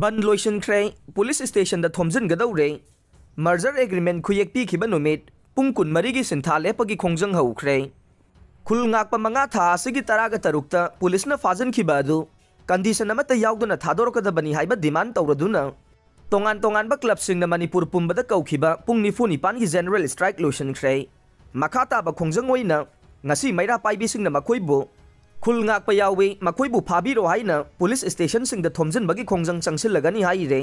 बन लोइसनख्रे police station दा थोमजनगदौरे merger agreement खुयेक पीखिबा नुमित पुंग कुनमरी की सिंथा लेपगी खोंजंग हौख्रे खुल ngaakpa manga tha asigi taraga tarukta pulisna fajankiba adu condition amata yauduna thadorokadabani haiba demand tawraduna tongan ba club singna manipur pumbada kaukiba pung nifu nipan gi general strike loisankhre makhata ba khongjang oina ngasi maira paibi singna makoibu khul ngakpa yawi makoibu phabiro haina police station singda thomjin bagi khongjang changsilagani haire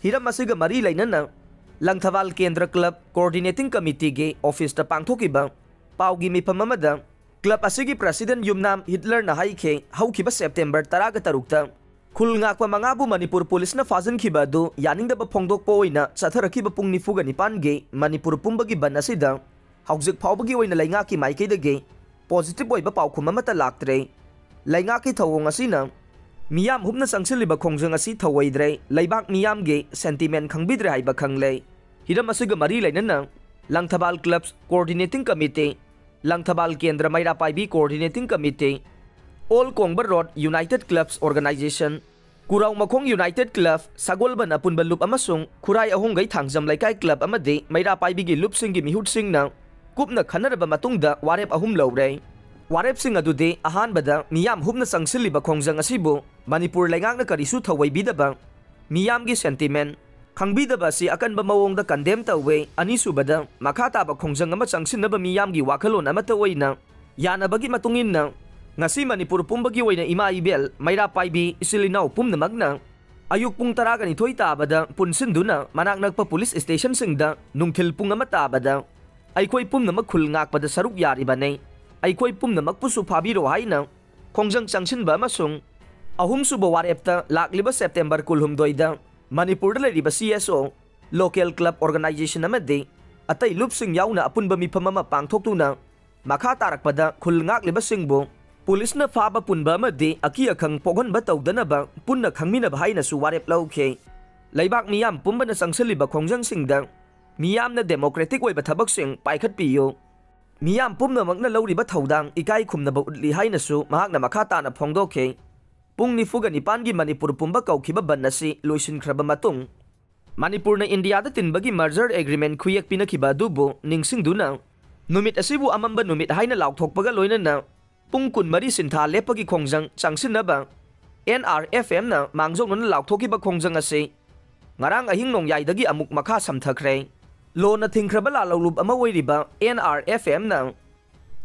hiram asiga mari lainana langthawal kendra club coordinating committee ge office ta pangthokiba paugi mifam amada club असिगी president Yumnam Hitler ना हाइखे हौखिबा September 10 तरुक्ता खुल ngaakpa mangabu manipur police na fajankiba du yaningdaba phongdokpa oina chatharakiba pung 9 ge manipur pumbagi ban asida haujik phawbagi oina laingaki maikeidage positive oiba paukhum amata laktre laingaki thawong asina miyam humna sangsiliba khongjang asi thawaidre laibak miyam ge sentiment khangbidre haiba khangle hiram asiga mari lainana langthabal clubs coordinating committee Langthabal Kendra Maira Paibi Coordinating Committee, All Kongbar Road United Clubs Organization, Kurau Makong United Club, Sagolban Apunba Loop Amasung, Kurai Ahongai Thangjam Laikai Club Amade, Maira Paibi gi Loop Singi Mihut Sing na, Kupna Khanaraba Matungda, Warep Ahum Lowre. Warep Sing Adude, Ahan Bada, Miyam Humna Sangsiliba Kongjang Asibo, Manipur Langang na Karisu Tawai Bidaba, Miyam gi Sentiment, Kangbidaba si akan ba mawong da condemn tawe anisubada makata ba khongjang ama changsinaba miyam gi wakalon ama tawai na yana bagi matungin na ngasi manipur pumbagi waina ima ibel maira paibi isilinaw pumna magna ayuk pung taraga ni thoi tabada punsinduna manak nagpa police station singda nungthil pung ama tabada aikoi pumna makhul ngakpada saruk yari banai aikoi pumna makpusu phabiro haina khongjang changsinba amasung ahum suba warepta lakliba september kulhum doida Manipur da leriba CSO local club organization amade atai lupsing yauna apunba mifamama pangthoktuna makha tarakpada khulngak liba singbo police na faba punba amade aki akhang pogon ba tawdana ba punna khangmina bhaina su warep lauke laibak miyam pumba na sangsaliba khongjang singda miyam na democratic oiba thabak sing paikhat piyo miyam pumna makna lawriba thaudang ikai khumna ba utli haina su mahak na makha ta na phongdoke Pung nifuga ni pangi Manipur pumba kaukiba banasi loisin kraba matung. Manipur na India da tinbagi merger agreement kuyak pinakiba dubo ningsing duna. Numit asibu amamba numit haina laukthokpaga loina na. Pung kunmari sintha lepagi khongjang changsin na ba. NRFM na mangjong na laukthokiba khongjang ase. Ngarang ahing nongyai dagi amuk makha samthakre. Lo na thingkraba la lawlub ama oiriba NRFM na.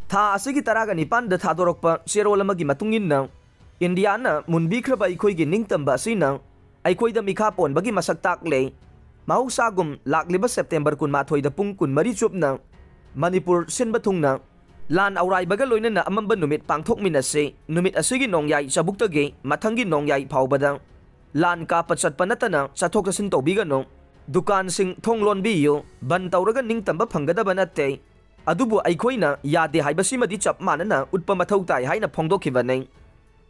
Tha asigi taraga nipan da thadorokpa serol amagi matungin na. Indiana munbikraba ikhoigi ningtamba asina aikhoida mikha pon bagi masak takle mausagum lakliba September kun mathoida pung kun mari chupna Manipur sinba thungna lan aurai baga loina na amamba numit pangthok minase numit asigi nongyai sabuktage mathangi nongyai phawbada lan ka pachat panatana chathok sin tobigano dukan sing thonglon biyo ban tawraga ningtamba phangada banate adubu aikhoina yade haibasi madi chap manana utpa mathau tai haina phongdokhibanai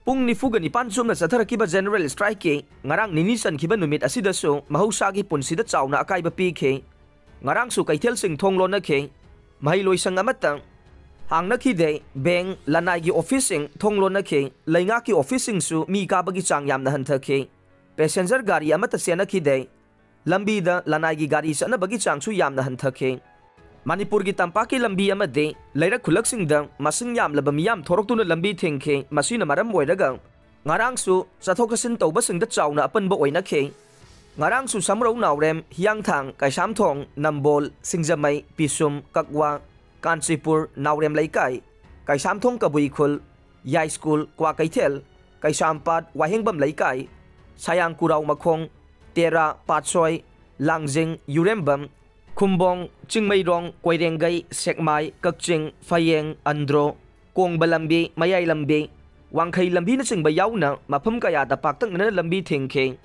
Pung nifuga ni pansum na satharakiba general strike ke ngarang ninisan kiba numit asida so mahausagi punsida chawna akaiba pike ngarang su kaithel sing thonglon na ke mahiloy sang amata hangna khide beng lanai gi officing thonglon na ke lainga ki officing su mi ka bagi chang yam na hantha ke passenger gari amata sena khide lambi da lanai gi gari sana bagi chang su yam na hantha ke Manipur gi tampaki lambi amade leira khulak singda masing yam laba miyam thoroktuna lambi thengke masina maram oiraga ngarang su chathokasin tawba singda chawna apanba oina ke ngarang su samrau nawrem hiangthang kaisam thong nambol singjamai pisum kakwa Kanchipur nawrem laikai kaisam thong kabui khul yai school kwa kaithel kaisampat wahengbam laikai sayang kurau makhong tera patsoi langjing yurembam Kumbong, Chingmayrong, Koirengay, Sekmay, Kakching, Fayeng, Andro, Kongba lambi, Mayay lambi, Wangkhay lambi na singba yaw na, mapam kaya da paktang na lambi tingke.